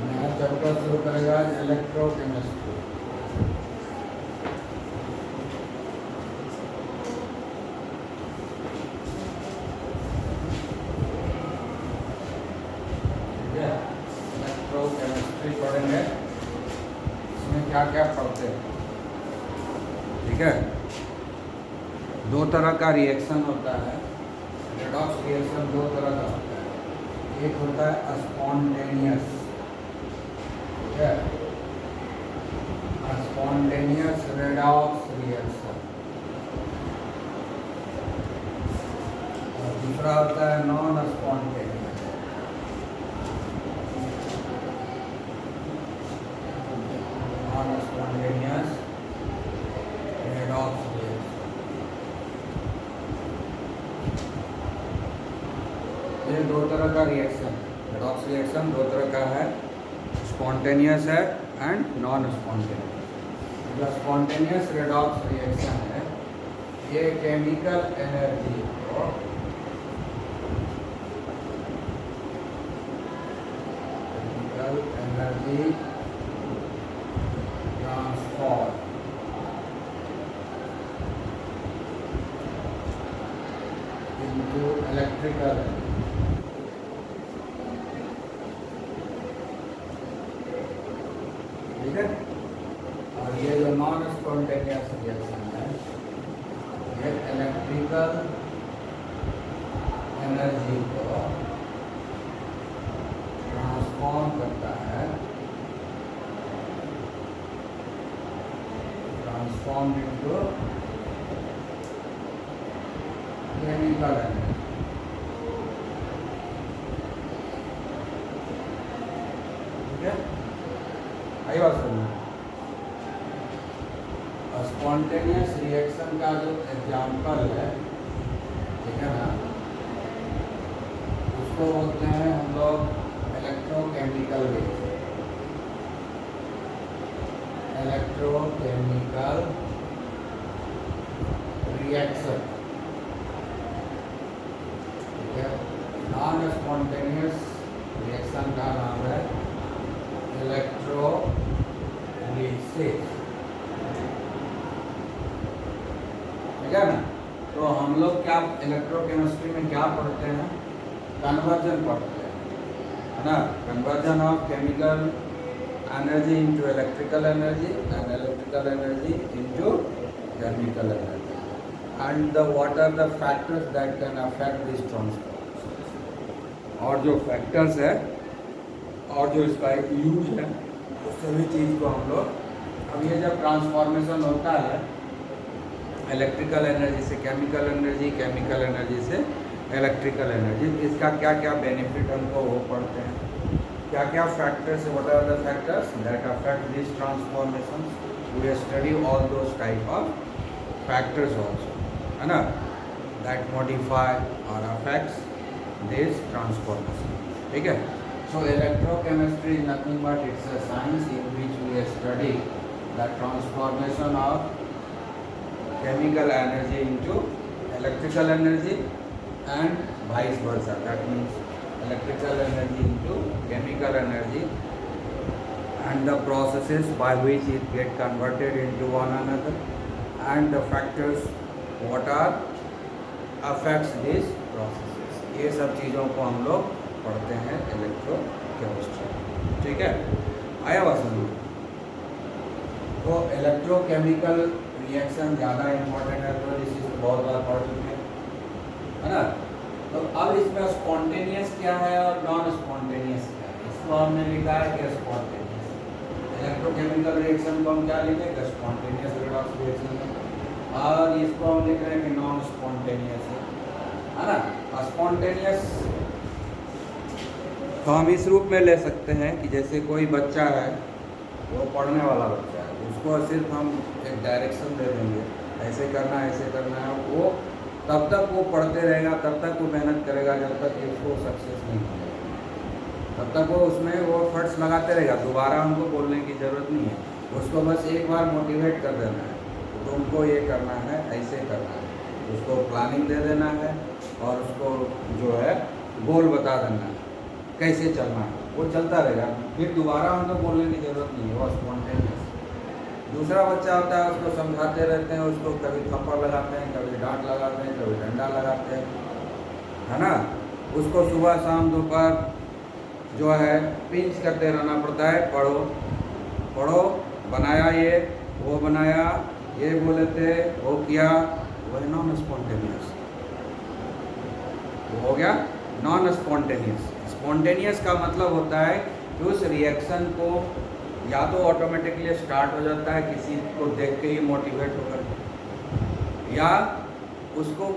नया चैप्टर शुरू करेगा इलेक्ट्रोकेमिस्ट्री। ठीक है, इलेक्ट्रोकेमिस्ट्री पढ़ेंगे। इसमें क्या क्या पढ़ते हैं? ठीक है, दो तरह का रिएक्शन होता है। रेडॉक्स रिएक्शन दो तरह का होता है। एक होता है स्पॉन्टेनियस, ठीक है, स्पॉन्टेनियस रेडॉक्स रिएक्शन। और दूसरा होता है non spontaneous. Non spontaneous redox reaction. ये दो तरह का रिएक्शन, रेडॉक्स रिएक्शन दो तरह का है, स्पॉन्टेनियस है एंड नॉन स्पॉन्टेनियस। जो स्पॉन्टेनियस रेडॉक्स रिएक्शन है, ये केमिकल एनर्जी को ट्रांसफॉर्म into electrical energy। ठीक है, और ये जो नॉन स्पॉन्टेनियस रिएक्शन है, ये इलेक्ट्रिकल एनर्जी को ट्रांसफॉर्म करता है, ट्रांसफॉर्म इनटू केमिकल एनर्जी। ठीक है, आई बात सुनो। स्पॉन्टेनियस रिएक्शन का जो एग्जाम्पल है, ठीक है ना, उसको बोलते हैं हम लोग इलेक्ट्रोकेमिकल रिएक्शन। इलेक्ट्रोकेमिकल रिएक्शन, ठीक है। नॉन स्पॉन्टेनियस रिएक्शन का नाम है इलेक्ट्रोलिसिस। ठीक है ना। तो हम लोग क्या इलेक्ट्रोकेमिस्ट्री में क्या पढ़ते हैं? कन्वर्जन पढ़ते हैं, है ना। Conversion of chemical energy into electrical energy and electrical energy into chemical energy and the what are the factors that can affect this transformation. और जो फैक्टर्स है और जो इसका यूज है, उस सभी चीज़ को हम लोग, अब ये जब ट्रांसफॉर्मेशन होता है इलेक्ट्रिकल एनर्जी से केमिकल एनर्जी, केमिकल एनर्जी से इलेक्ट्रिकल एनर्जी, इसका क्या क्या बेनिफिट हमको वो पढ़ते हैं, क्या क्या factors, what are the factors that affect this transformation. We study all those type of factors also, है ना, दैट मॉडिफाई और अफेक्ट्स दिस ट्रांसफॉर्मेशन। ठीक है, so electrochemistry is nothing but it's a science in which we study the transformation of chemical energy into electrical energy and vice versa. That means electrical energy into chemical energy and the processes by which it get converted into one another and the factors what are affects these processes. ये सब चीज़ों को हम लोग पढ़ते हैं electrochemistry. ठीक है, आया बात समझ। तो इलेक्ट्रोकेमिकल रिएक्शन ज़्यादा इम्पोर्टेंट है, तो इस चीज़ को बहुत बार पढ़ चुके हैं, है ना। तो अब इसमें स्पॉन्टेनियस क्या है और नॉन स्पॉन्टेनियस क्या है, इसको हमने लिखा है कि स्पॉन्टेनियस। इलेक्ट्रोकेमिकल रिएक्शन को हम क्या लिखेंगे? स्पॉन्टेनियस रेडॉक्स रिएक्शन में। और इसको हम लिख रहे हैं कि नॉन स्पॉन्टेनियस है ना। स्पॉन्टेनियस तो हम इस रूप में ले सकते हैं कि जैसे कोई बच्चा है, वो पढ़ने वाला बच्चा है, उसको सिर्फ हम एक डायरेक्शन दे देंगे, ऐसे करना है, ऐसे करना है, वो तब तक वो पढ़ते रहेगा, तब तक वो मेहनत करेगा, जब तक कि उसको सक्सेस नहीं मिलेगा, तब तक वो उसमें वो एफर्ट्स लगाते रहेगा। दोबारा हमको बोलने की ज़रूरत नहीं है, उसको बस एक बार मोटिवेट कर देना है, तो तुमको ये करना है, ऐसे करना है, उसको प्लानिंग दे देना है और उसको जो है गोल बता देना है कैसे चलना है, वो चलता रहेगा, फिर दोबारा हमको बोलने की ज़रूरत नहीं है, वो स्पॉन्टेनियस। दूसरा बच्चा होता है, उसको समझाते रहते हैं, उसको कभी थप्पड़ लगाते हैं, कभी डांट लगाते हैं, कभी डंडा लगाते हैं, है ना। उसको सुबह शाम दोपहर जो है पिंच करते रहना पड़ता है, पढ़ो पढ़ो, बनाया ये, वो बनाया, ये बोले थे, वो किया, वो है नॉन स्पॉन्टेनियस। वो हो गया नॉन स्पॉन्टेनियस। स्पॉन्टेनियस का मतलब होता है कि उस रिएक्शन को या तो ऑटोमेटिकली स्टार्ट हो जाता है किसी को देख के ही मोटिवेट होकर, या उसको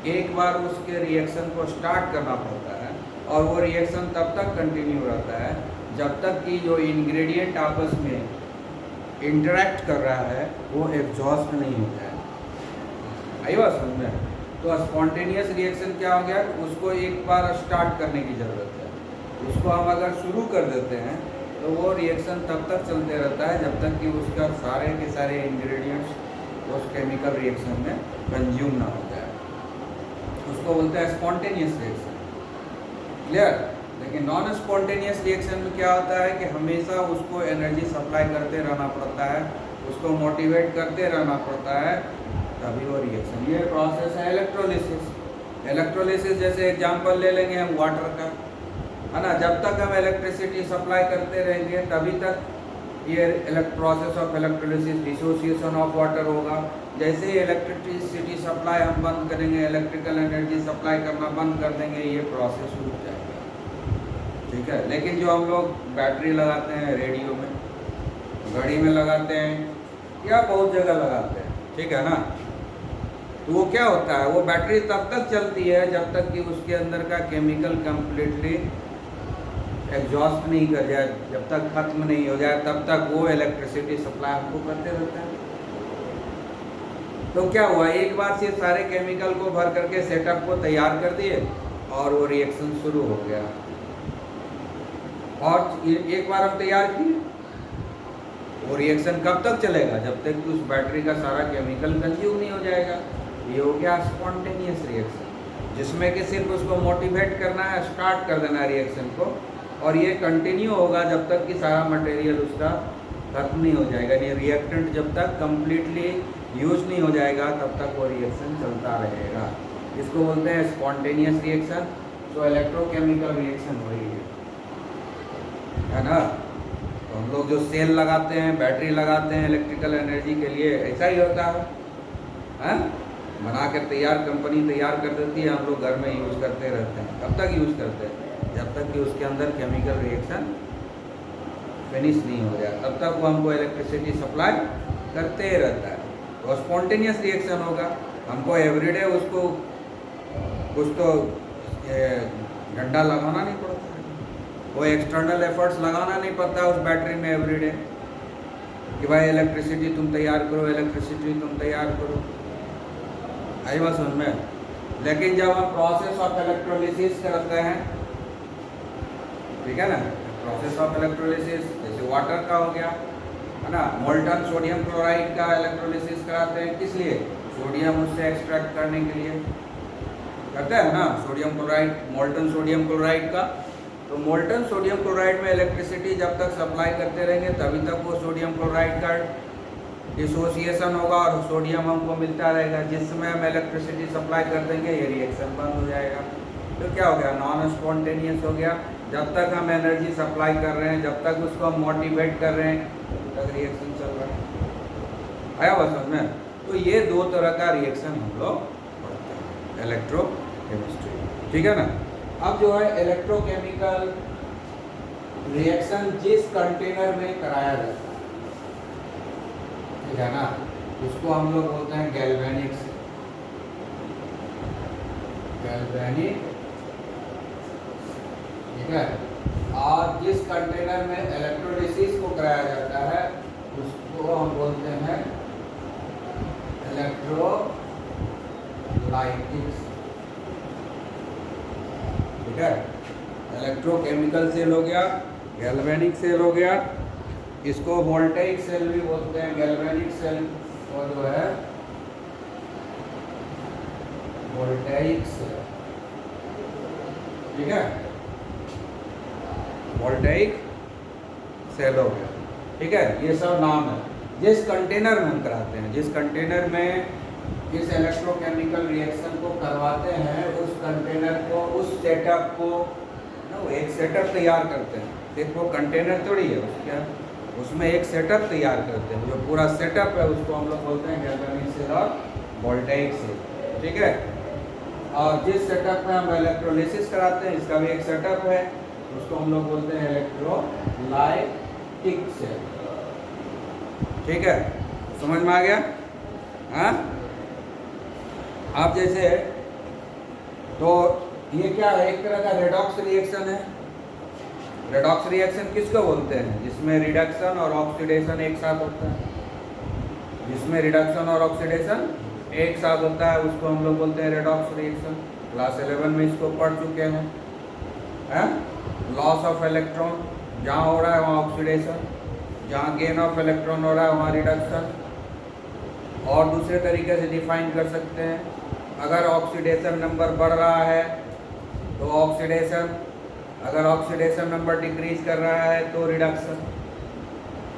एक बार उसके रिएक्शन को स्टार्ट करना पड़ता है और वो रिएक्शन तब तक कंटिन्यू रहता है जब तक कि जो इंग्रेडिएंट आपस में इंटरेक्ट कर रहा है वो एग्जॉस्ट नहीं हो जाए। आई बात समझ में? तो स्पॉन्टेनियस रिएक्शन क्या हो गया, उसको एक बार स्टार्ट करने की ज़रूरत है। उसको हम अगर शुरू कर देते हैं तो वो रिएक्शन तब तक चलते रहता है जब तक कि उसका सारे के सारे इंग्रेडिएंट्स उस केमिकल रिएक्शन में कंज्यूम ना हो जाए। उसको बोलते हैं स्पॉन्टेनियस रिएक्शन। क्लियर? लेकिन नॉन स्पॉन्टेनियस रिएक्शन में क्या होता है कि हमेशा उसको एनर्जी सप्लाई करते रहना पड़ता है, उसको मोटिवेट करते रहना पड़ता है, तभी वो रिएक्शन। ये प्रोसेस है इलेक्ट्रोलिसिस। इलेक्ट्रोलिसिस जैसे एग्जांपल ले लेंगे हम वाटर का, है ना। जब तक हम इलेक्ट्रिसिटी सप्लाई करते रहेंगे तभी तक ये process of electrolysis, dissociation of water होगा। जैसे ही इलेक्ट्रिसिटी सप्लाई हम बंद करेंगे, इलेक्ट्रिकल एनर्जी सप्लाई करना बंद कर देंगे, ये प्रोसेस रुक जाएगा। ठीक है। लेकिन जो हम लोग बैटरी लगाते हैं, रेडियो में, घड़ी में लगाते हैं या बहुत जगह लगाते हैं, ठीक है ना, तो वो क्या होता है, वो बैटरी तब तक चलती है जब तक कि उसके अंदर का केमिकल कम्प्लीटली एग्जॉस्ट नहीं कर जाए, जब तक खत्म नहीं हो जाए तब तक वो इलेक्ट्रिसिटी सप्लाई हमको करते रहता है। तो क्या हुआ, एक बार से सारे केमिकल को भर करके सेटअप को तैयार कर दिए और वो रिएक्शन शुरू हो गया। और एक बार हम तैयार किए, वो रिएक्शन कब तक चलेगा, जब तक कि उस बैटरी का सारा केमिकल कंज्यूम नहीं हो जाएगा। ये हो गया स्पॉन्टेनियस रिएक्शन, जिसमें कि सिर्फ उसको मोटिवेट करना है, स्टार्ट कर देना है रिएक्शन को, और ये कंटिन्यू होगा जब तक कि सारा मटेरियल उसका खत्म नहीं हो जाएगा। ये रिएक्टेंट जब तक कंप्लीटली यूज नहीं हो जाएगा तब तक वो रिएक्शन चलता रहेगा। इसको बोलते हैं स्पॉन्टेनियस रिएक्शन। जो इलेक्ट्रोकेमिकल रिएक्शन हो रही है ना। तो हम लोग जो सेल लगाते हैं, बैटरी लगाते हैं इलेक्ट्रिकल एनर्जी के लिए, ऐसा ही होता है। बना कर तैयार, कंपनी तैयार कर देती है, हम लोग घर में यूज़ करते रहते हैं। कब तक यूज़ करते हैं, जब तक कि उसके अंदर केमिकल रिएक्शन फिनिश नहीं हो जाए, तब तक वो हमको इलेक्ट्रिसिटी सप्लाई करते रहता है। तो स्पॉन्टेनियस रिएक्शन होगा, हमको एवरीडे उसको कुछ तो डंडा लगाना नहीं पड़ता है, वो एक्सटर्नल एफर्ट्स लगाना नहीं पड़ता उस बैटरी में एवरीडे कि भाई इलेक्ट्रिसिटी तुम तैयार करो, इलेक्ट्रिसिटी तुम तैयार करो। आई बात समझ में? लेकिन जब हम प्रोसेस ऑफ इलेक्ट्रोलिसिस करते हैं, ठीक है ना, प्रोसेस ऑफ इलेक्ट्रोलिसिस जैसे वाटर का हो गया, है ना, मोल्टन सोडियम क्लोराइड का इलेक्ट्रोलिसिस कराते हैं, किस लिए, सोडियम उससे एक्सट्रैक्ट करने के लिए करते हैं ना, sodium chloride, molten sodium chloride का। तो मोल्टन सोडियम क्लोराइड में इलेक्ट्रिसिटी जब तक सप्लाई करते रहेंगे तभी तक वो सोडियम क्लोराइड का डिसोसिएशन होगा और सोडियम हमको मिलता रहेगा। जिस समय हम इलेक्ट्रिसिटी सप्लाई कर देंगे ये रिएक्शन बंद हो जाएगा। तो क्या हो गया, नॉन स्पॉन्टेनियस हो गया। जब तक हम एनर्जी सप्लाई कर रहे हैं, जब तक उसको हम मोटिवेट कर रहे हैं, तब तक रिएक्शन चल रहा है। आया बात समझ में? तो ये दो तरह का रिएक्शन हम लोग पढ़ते हैं इलेक्ट्रोकेमिस्ट्री, ठीक है ना। अब जो है इलेक्ट्रोकेमिकल रिएक्शन जिस कंटेनर में कराया जाता है, ठीक है ना, उसको हम लोग बोलते हैं गैल्वेनिक। गैल्वेनिक, ठीक है। और जिस कंटेनर में इलेक्ट्रोलिसिस को कराया जाता है उसको हम बोलते हैं इलेक्ट्रोलाइटिक्स, ठीक है। इलेक्ट्रोकेमिकल सेल हो गया, गैल्वेनिक सेल हो गया, इसको वोल्टेइक सेल भी बोलते हैं। गैल्वेनिक सेल को जो है वोल्टेइक सेल, ठीक है, वोल्टेइक सेल हो गया, ठीक है। ये सब नाम है जिस कंटेनर में हम कराते हैं, जिस कंटेनर में इस इलेक्ट्रोकेमिकल रिएक्शन को करवाते हैं, उस कंटेनर को, उस सेटअप को ना, वो एक सेटअप तैयार करते हैं, सिर्फ वो कंटेनर थोड़ी है, उसके उसमें एक सेटअप तैयार करते हैं, जो पूरा सेटअप है उसको हम लोग बोलते हैं गैल्वेनिक सेल और वोल्टेइक सेल, ठीक है। और जिस सेटअप में हम इलेक्ट्रोलिसिस कराते हैं, इसका भी एक सेटअप है, उसको हम लोग बोलते हैं इलेक्ट्रोलाइटिक सेल, ठीक है। समझ में आ गया? हाँ, आप जैसे तो ये क्या है, एक तरह का रेडॉक्स रिएक्शन है। रेडॉक्स रिएक्शन किसको बोलते हैं? जिसमें रिडक्शन और ऑक्सीडेशन एक साथ होता है, जिसमें रिडक्शन और ऑक्सीडेशन एक साथ होता है, उसको हम लोग बोलते हैं रेडॉक्स रिएक्शन। क्लास 11 में इसको पढ़ चुके हैं। लॉस ऑफ इलेक्ट्रॉन, जहाँ हो रहा है वहाँ ऑक्सीडेशन, जहाँ गेन ऑफ इलेक्ट्रॉन हो रहा है वहाँ रिडक्शन। और दूसरे तरीके से डिफाइन कर सकते हैं, अगर ऑक्सीडेशन नंबर बढ़ रहा है तो ऑक्सीडेशन, अगर ऑक्सीडेशन नंबर डिक्रीज कर रहा है तो रिडक्शन,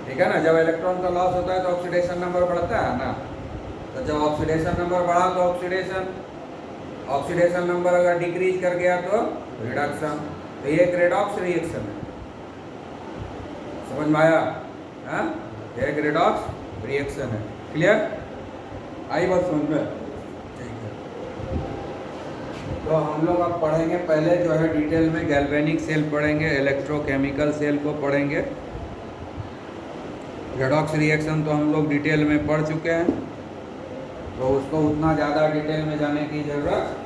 ठीक है ना। जब इलेक्ट्रॉन का लॉस होता है तो ऑक्सीडेशन नंबर बढ़ता है ना, तो जब ऑक्सीडेशन नंबर बढ़ा तो ऑक्सीडेशन, ऑक्सीडेशन नंबर अगर डिक्रीज कर गया तो रिडक्शन। तो ये एक रेडॉक्स रिएक्शन है, समझ में आया? हाँ, ये एक रेडॉक्स रिएक्शन है। क्लियर? आई बात समझ में? ठीक है, तो हम लोग अब पढ़ेंगे, पहले जो है डिटेल में गैल्वेनिक सेल पढ़ेंगे, इलेक्ट्रोकेमिकल सेल को पढ़ेंगे। रेडॉक्स रिएक्शन तो हम लोग डिटेल में पढ़ चुके हैं, तो उसको उतना ज़्यादा डिटेल में जाने की ज़रूरत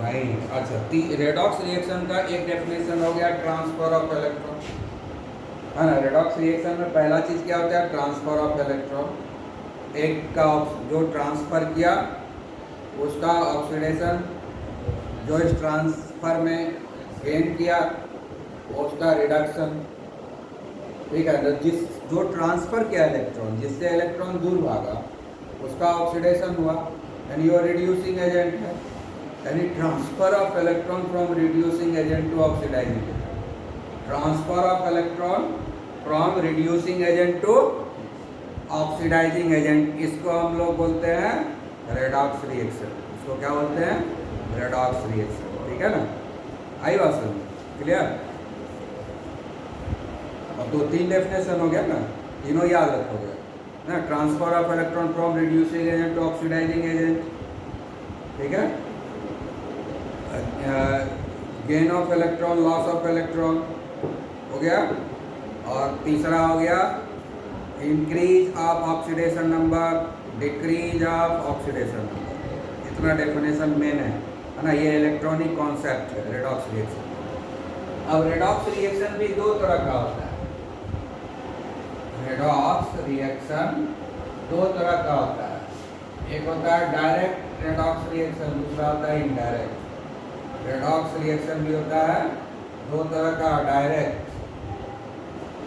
नहीं। अच्छा, रेडॉक्स रिएक्शन का एक डेफिनेशन हो गया, ट्रांसफर ऑफ इलेक्ट्रॉन, है ना। रेडॉक्स रिएक्शन में पहला चीज़ क्या होता है? Transfer of electron. एक का जो ट्रांसफ़र किया उसका ऑक्सीडेशन, जो इस ट्रांसफ़र में गेन किया उसका रिडक्शन, ठीक है। जो ट्रांसफ़र किया इलेक्ट्रॉन, जिससे इलेक्ट्रॉन दूर भागा, उसका ऑक्सीडेशन हुआ, यानी वो रिड्यूसिंग एजेंट है। यानी transfer of electron from reducing agent to oxidizing agent, transfer of electron from reducing agent to oxidizing agent, इसको हम लोग बोलते हैं रेडॉक्स रिएक्शन। इसको क्या बोलते हैं? रेडॉक्स रिएक्शन, ठीक है ना। आई बात समझ? क्लियर? अब 2-3 डेफिनेशन हो गया ना, तीनों याद रखोगे ना। Transfer of electron from reducing agent to oxidizing agent, ठीक है। Gain of electron, loss of electron हो गया। और तीसरा हो गया increase of oxidation number, decrease of oxidation number. इतना डेफिनेशन मेन है ना। ये इलेक्ट्रॉनिक कॉन्सेप्ट है रेडॉक्स रिएक्शन। अब रेडॉक्स रिएक्शन भी दो तरह का होता है। रेडॉक्स रिएक्शन दो तरह का होता है, एक होता है डायरेक्ट रेडॉक्स रिएक्शन, दूसरा होता है इनडायरेक्ट। रेडॉक्स रिएक्शन भी होता है दो तरह का, डायरेक्ट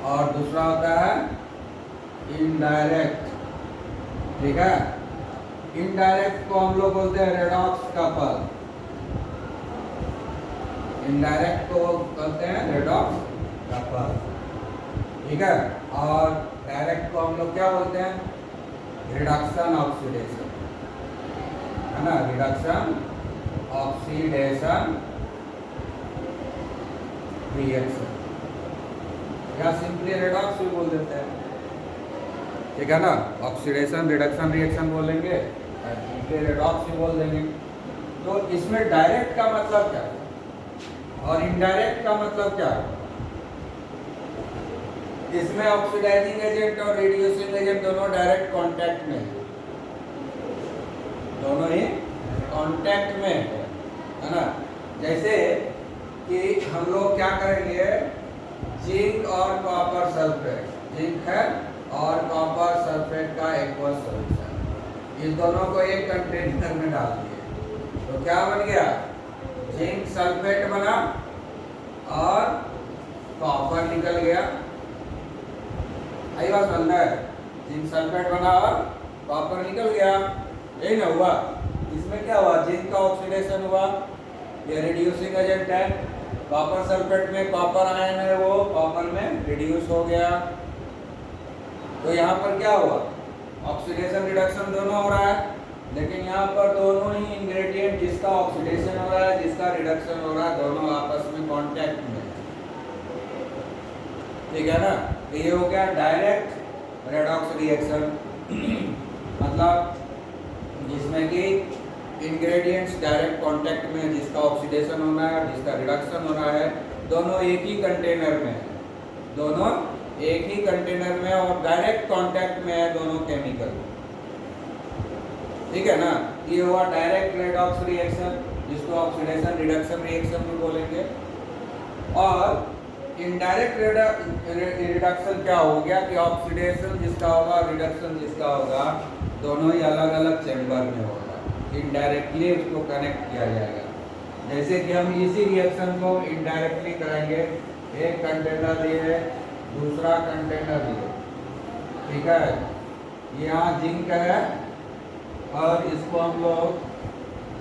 और दूसरा होता है इनडायरेक्ट, ठीक है। इनडायरेक्ट को हम लोग बोलते हैं रेडॉक्स कपल, इनडायरेक्ट को बोलते हैं रेडॉक्स कपल, ठीक है। और डायरेक्ट को हम लोग क्या बोलते हैं? रिडक्शन ऑक्सीडेशन, है ना। रिडक्शन ऑक्सीडेशन रिएक्शन, या सिंपली रेडॉक्स भी बोल देते हैं, ठीक है ना। ऑक्सीडेशन रिडक्शन रिएक्शन बोलेंगे, सिंपली रेडॉक्स भी बोल देंगे। तो इसमें डायरेक्ट का मतलब क्या है और इनडायरेक्ट का मतलब क्या है? इसमें ऑक्सीडाइजिंग एजेंट और रिड्यूसिंग एजेंट दोनों डायरेक्ट कांटेक्ट में, दोनों ही कांटेक्ट में है ना। जैसे कि हम लोग क्या करेंगे, जिंक और कॉपर सल्फेट, जिंक है और कॉपर सल्फेट का एक्वस सॉल्यूशन, इस दोनों को एक कंटेनर में डाल दिए तो क्या बन गया? जिंक सल्फेट बना और कॉपर निकल गया। आई बात समझना है? जिंक सल्फेट बना और कॉपर निकल गया, यही ना हुआ। इसमें क्या हुआ, जिंक का ऑक्सीडेशन हुआ, ये रिड्यूसिंग एजेंट है। कॉपर सल्फेट में कॉपर आयन है, वो कॉपर में रिड्यूस हो गया। तो यहाँ पर क्या हुआ, ऑक्सीडेशन रिडक्शन दोनों हो रहा है, लेकिन यहाँ पर दोनों ही इंग्रेडिएंट, जिसका ऑक्सीडेशन हो रहा है, जिसका रिडक्शन हो रहा है, दोनों आपस में कांटेक्ट में, ठीक है ना। तो ये हो गया डायरेक्ट रेडॉक्स रिएक्शन, मतलब जिसमें कि इंग्रेडिएंट्स डायरेक्ट कांटेक्ट में, जिसका ऑक्सीडेशन होना है, जिसका रिडक्शन होना है, दोनों एक ही कंटेनर में है, दोनों एक ही कंटेनर में और डायरेक्ट कांटेक्ट में है दोनों केमिकल, ठीक है ना। ये हुआ डायरेक्ट रेडॉक्स रिएक्शन, जिसको ऑक्सीडेशन रिडक्शन रिएक्शन भी बोलेंगे। और इनडायरेक्ट रिडक्शन क्या हो गया कि ऑक्सीडेशन जिसका होगा, रिडक्शन जिसका होगा, दोनों ही अलग अलग चैम्बर में होगा, इनडायरेक्टली उसको कनेक्ट किया जाएगा। जैसे कि हम इसी रिएक्शन को इनडायरेक्टली करेंगे, एक कंटेनर ये, दूसरा कंटेनर ये, ठीक है। यहाँ जिंक है और इसको हम लोग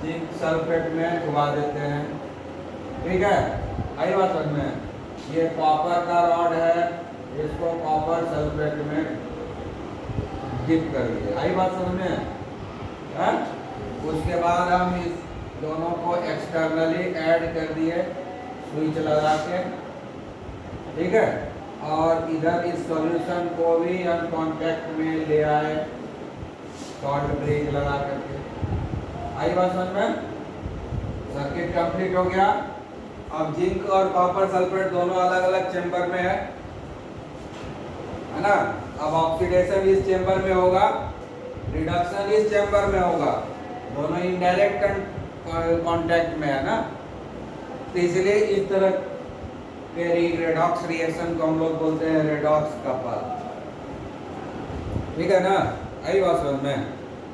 जिंक सल्फेट में डुबा देते हैं, ठीक है, आई बात समझ में। ये कॉपर का रॉड है, इसको कॉपर सल्फेट में डिप कर दिए, आई बात समझ में है। उसके बाद हम इस दोनों को एक्सटर्नली ऐड कर दिए स्विच लगा के, ठीक है। और इधर इस सॉल्यूशन को भी हम कांटेक्ट में ले आए शॉर्ट ब्रेक लगा करके, आई बात समझ में। सर्किट कंप्लीट हो गया। अब जिंक और कॉपर सल्फेट दोनों अलग अलग चैम्बर में है ना। अब ऑक्सीडेशन इस चैम्बर में होगा, रिडक्शन इस चैम्बर में होगा, दोनों इनडायरेक्ट कांटेक्ट में है ना। तो इसलिए इस तरह के रेडॉक्स रिएक्शन को हम लोग बोलते हैं रेडॉक्स कपल, ठीक है ना, आई बात समझ में।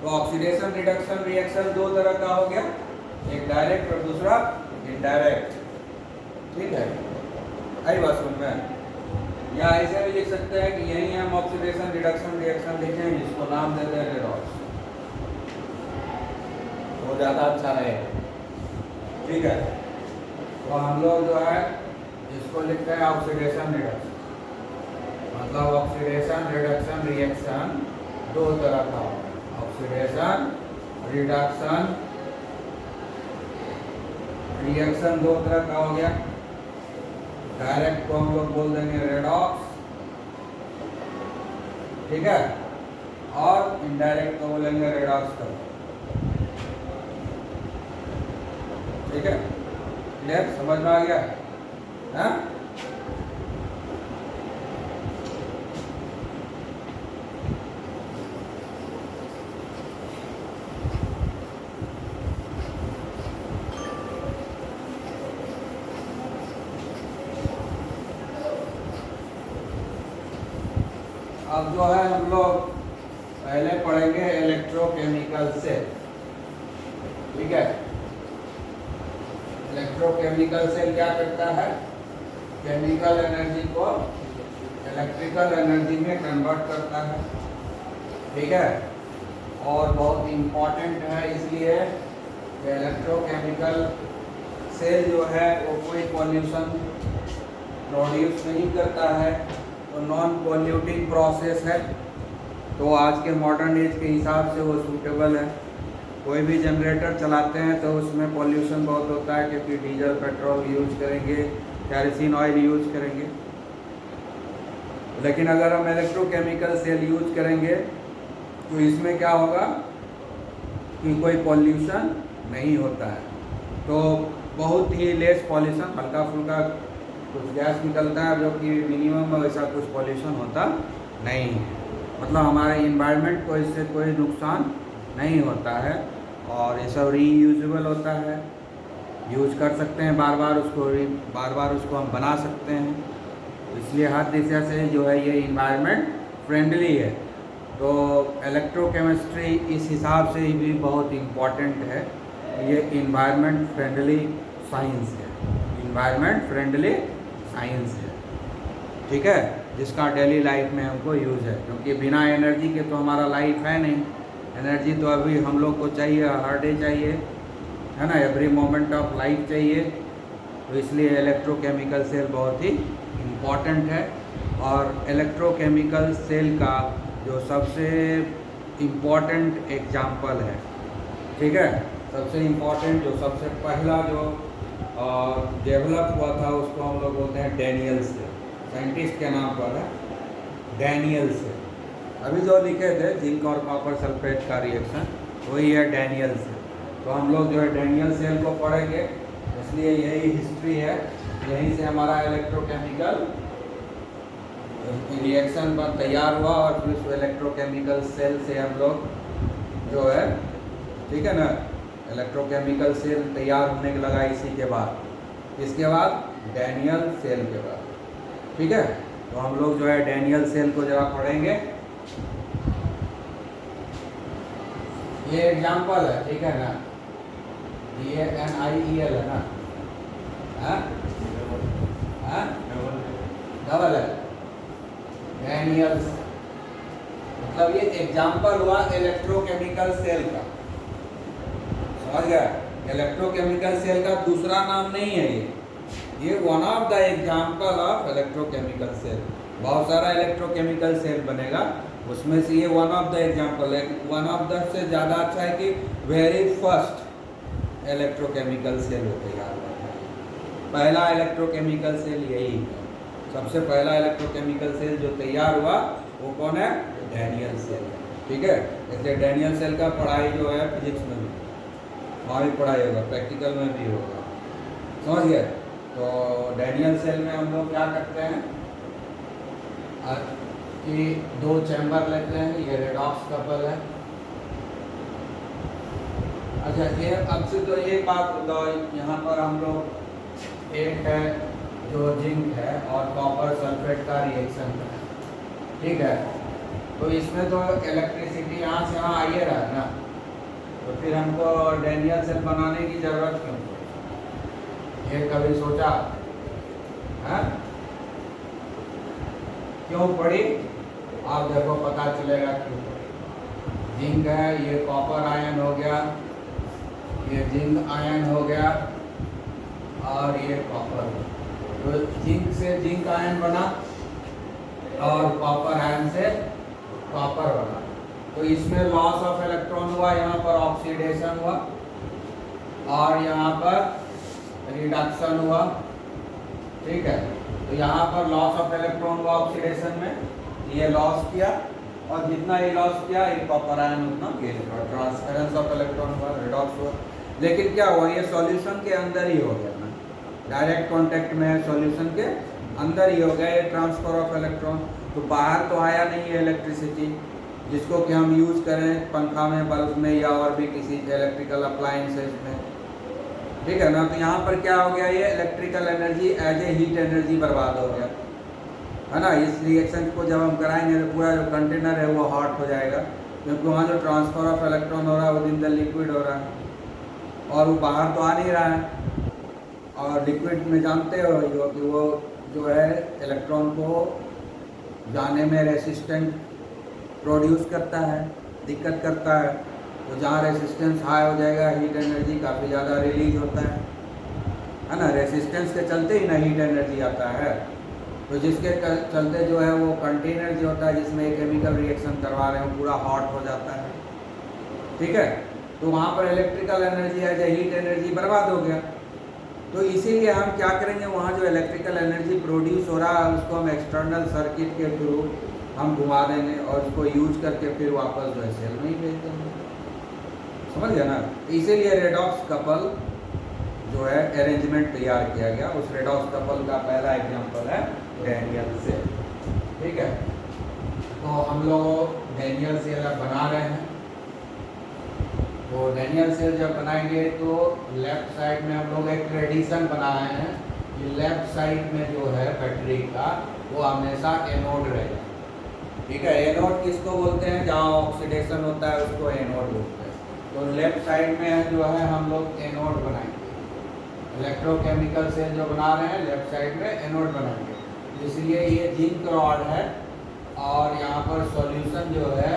तो ऑक्सीडेशन रिडक्शन रिएक्शन दो तरह का हो गया, एक डायरेक्ट और दूसरा इनडायरेक्ट, ठीक है, आई बात समझ में। या ऐसे भी लिख सकते हैं कि यही हम ऑक्सीडेशन रिडक्शन रिएक्शन लिखें, जिसको नाम देते हैं रेडॉक्स, वो ज़्यादा अच्छा रहेगा, ठीक है। तो हम लोग जो है इसको लिखते हैं ऑक्सीडेशन रिडक्शन, मतलब ऑक्सीडेशन रिडक्शन रिएक्शन दो तरह का होगा, ऑक्सीडेशन रिडक्शन रिएक्शन दो तरह का हो गया। डायरेक्ट को हम लोग बोल देंगे रेडॉक्स, ठीक है, और इनडायरेक्ट को बोलेंगे रेडॉक्स का, ठीक है, क्लियर, समझ में आ गया है। अब जो है हम लोग पहले पढ़ेंगे इलेक्ट्रोकेमिकल सेल, ठीक है। इलेक्ट्रोकेमिकल सेल क्या करता है, केमिकल एनर्जी को इलेक्ट्रिकल एनर्जी में कन्वर्ट करता है, ठीक है। और बहुत इम्पॉर्टेंट है इसलिए कि इलेक्ट्रोकेमिकल सेल जो है वो कोई पॉल्यूशन प्रोड्यूस नहीं करता है, तो नॉन पॉल्यूटिंग प्रोसेस है। तो आज के मॉडर्न एज के हिसाब से वो सूटेबल है। कोई भी जनरेटर चलाते हैं तो उसमें पॉल्यूशन बहुत होता है, क्योंकि डीजल पेट्रोल यूज करेंगे, कैरोसिन ऑयल यूज करेंगे। लेकिन अगर हम इलेक्ट्रोकेमिकल सेल यूज करेंगे तो इसमें क्या होगा कि कोई पॉल्यूशन नहीं होता है, तो बहुत ही लेस पॉल्यूशन, हल्का फुल्का कुछ गैस निकलता है, जो कि मिनिमम में वैसा कुछ पॉल्यूशन होता नहीं है, मतलब हमारे इन्वायरमेंट को इससे कोई नुकसान नहीं होता है। और ये सब रीयूजेबल होता है, यूज कर सकते हैं बार बार उसको हम बना सकते हैं, इसलिए हर दिशा से जो है ये इन्वायरमेंट फ्रेंडली है। तो इलेक्ट्रोकेमिस्ट्री इस हिसाब से भी बहुत इम्पॉर्टेंट है, ये इन्वायरमेंट फ्रेंडली साइंस है, इन्वायरमेंट फ्रेंडली साइंस है, ठीक है, जिसका डेली लाइफ में हमको यूज़ है, क्योंकि बिना एनर्जी के तो हमारा लाइफ है नहीं, एनर्जी तो अभी हम लोग को चाहिए, हर डे चाहिए, है ना, एवरी मोमेंट ऑफ लाइफ चाहिए। तो इसलिए इलेक्ट्रोकेमिकल सेल बहुत ही इम्पॉर्टेंट है। और इलेक्ट्रोकेमिकल सेल का जो सबसे इम्पॉर्टेंट एग्जाम्पल है, ठीक है, सबसे इम्पॉर्टेंट जो सबसे पहला जो डेवलप हुआ था उसको हम लोग बोलते हैं डैनियल सेल। साइंटिस्ट के नाम पर है डैनियल सेल। अभी जो लिखे थे जिंक और कॉपर सल्फेट का रिएक्शन वही है डैनियल सेल। तो हम लोग जो है डैनियल सेल को पढ़ेंगे, इसलिए यही हिस्ट्री है, यहीं से हमारा इलेक्ट्रोकेमिकल रिएक्शन पर तैयार हुआ और फिर उस इलेक्ट्रोकेमिकल सेल से हम लोग जो है, ठीक है ना, इलेक्ट्रोकेमिकल सेल तैयार होने के लगा इसी के बाद, इसके बाद डैनियल सेल के बाद, ठीक है। तो हम लोग जो है डैनियल सेल को जरा पढ़ेंगे। ये एग्जाम्पल है, ठीक है ना, ये NIEL है ना, डबल है डैनियल, मतलब ये एग्जाम्पल हुआ इलेक्ट्रोकेमिकल सेल का, समझ गया। इलेक्ट्रोकेमिकल सेल का दूसरा नाम नहीं है ये one of the example of electrochemical cell. बहुत सारा इलेक्ट्रोकेमिकल सेल बनेगा, उसमें से ये वन ऑफ द एग्जाम्पल है। वन ऑफ द से ज़्यादा अच्छा है कि वेरी फर्स्ट इलेक्ट्रोकेमिकल सेल तैयार हुआ है। पहला इलेक्ट्रोकेमिकल सेल यही है, सबसे पहला इलेक्ट्रोकेमिकल सेल जो तैयार हुआ वो कौन है, डैनियल सेल, ठीक है। इसलिए डैनियल सेल का पढ़ाई जो है फिजिक्स में भी, वहाँ भी पढ़ाई होगा, प्रैक्टिकल में भी होगा, समझ गए। तो डैनियल सेल में हम लोग क्या करते हैं कि दो चैम्बर लेते हैं, ये रेडॉक्स कपल है। अच्छा, ये अब से तो एक बात बताओ, यहाँ पर हम लोग एक है जो जिंक है और कॉपर सल्फेट का रिएक्शन है, ठीक है। तो इसमें तो इलेक्ट्रिसिटी यहाँ से यहाँ आइए रहा है ना, तो फिर हमको डैनियल सेल बनाने की ज़रूरत क्यों, ये कभी सोचा है, क्यों पड़ी? आप देखो पता चलेगा क्यों पड़ी। जिंक है, ये कॉपर आयन हो गया, ये जिंक आयन हो गया और ये कॉपर, तो जिंक से जिंक आयन बना और कॉपर आयन से कॉपर बना। तो इसमें लॉस ऑफ इलेक्ट्रॉन हुआ, यहाँ पर ऑक्सीडेशन हुआ और यहाँ पर रिडक्शन हुआ, ठीक है। तो यहाँ पर लॉस ऑफ इलेक्ट्रॉन हुआ ऑक्सीडेशन में, ये लॉस किया और जितना ये लॉस किया ये कॉपर आयन उतना गेन हुआ, ट्रांसफरेंस ऑफ इलेक्ट्रॉन हुआ, रिडॉक्स हुआ। लेकिन क्या हुआ, ये सॉल्यूशन के अंदर ही हो गया ना, डायरेक्ट कांटेक्ट में है, सॉल्यूशन के अंदर ही हो गया ये ट्रांसफर ऑफ इलेक्ट्रॉन। तो बाहर तो आया नहीं है इलेक्ट्रिसिटी, जिसको कि हम यूज़ करें पंखा में, बल्ब में या और भी किसी इलेक्ट्रिकल अप्लायंसेस में, ठीक है ना। तो यहाँ पर क्या हो गया, ये electrical energy as a heat energy बर्बाद हो गया, है ना। इस रिएक्शन को जब हम कराएंगे तो पूरा जो कंटेनर है वो हॉट हो जाएगा, क्योंकि वहाँ जो ट्रांसफर ऑफ इलेक्ट्रॉन हो रहा है वो विद द लिक्विड हो रहा है और वो बाहर तो आ नहीं रहा है। और लिक्विड में जानते हो कि वो जो है इलेक्ट्रॉन को जाने में रेसिस्टेंट प्रोड्यूस करता है, दिक्कत करता है। तो जहाँ रेसिस्टेंस हाई हो जाएगा हीट एनर्जी काफ़ी ज़्यादा रिलीज होता है ना। रेसिस्टेंस के चलते ही ना हीट एनर्जी आता है। तो जिसके चलते जो है वो कंटेनर जो होता है जिसमें एक केमिकल रिएक्शन करवा रहे हैं वो पूरा हॉट हो जाता है, ठीक है। तो वहाँ पर electrical energy as a heat energy बर्बाद हो गया। तो इसीलिए हम क्या करेंगे, वहाँ जो इलेक्ट्रिकल एनर्जी प्रोड्यूस हो रहा है उसको हम एक्सटर्नल सर्किट के थ्रू हम घुमा देंगे और उसको यूज करके फिर वापस जो है सेल में ही भेज देंगे, समझ गया ना। इसीलिए रेडॉक्स कपल जो है अरेंजमेंट तैयार किया गया। उस रेडॉक्स कपल का पहला एग्जांपल है डैनियल सेल, ठीक है। तो हम लोग डैनियल सेल बना रहे हैं। तो डैनियल सेल जब बनाएंगे तो लेफ्ट साइड में हम लोग एक एडिशन बनाए हैं कि लेफ्ट साइड में जो है बैटरी का वो हमेशा एनोड रहेगा, ठीक है। एनोड किसको बोलते हैं, जहाँ ऑक्सीडेशन होता है उसको एनोड बोलते हैं। तो लेफ्ट साइड में जो है हम लोग एनोड बनाएंगे। इलेक्ट्रोकेमिकल सेल जो बना रहे हैं लेफ्ट साइड में एनोड बनाएंगे। इसलिए ये जिंक रॉड है और यहाँ पर सॉल्यूशन जो है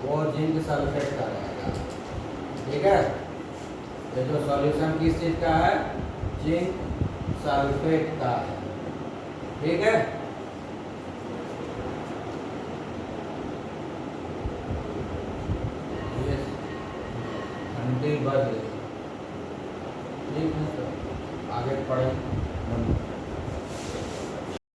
वो जिंक सल्फेट का रहेगा। ठीक है, ये जो सॉल्यूशन किस चीज का है, जिंक सल्फेट का है। ठीक है, ये घंटे बज गई। ठीक है, तो आगे पढ़ें।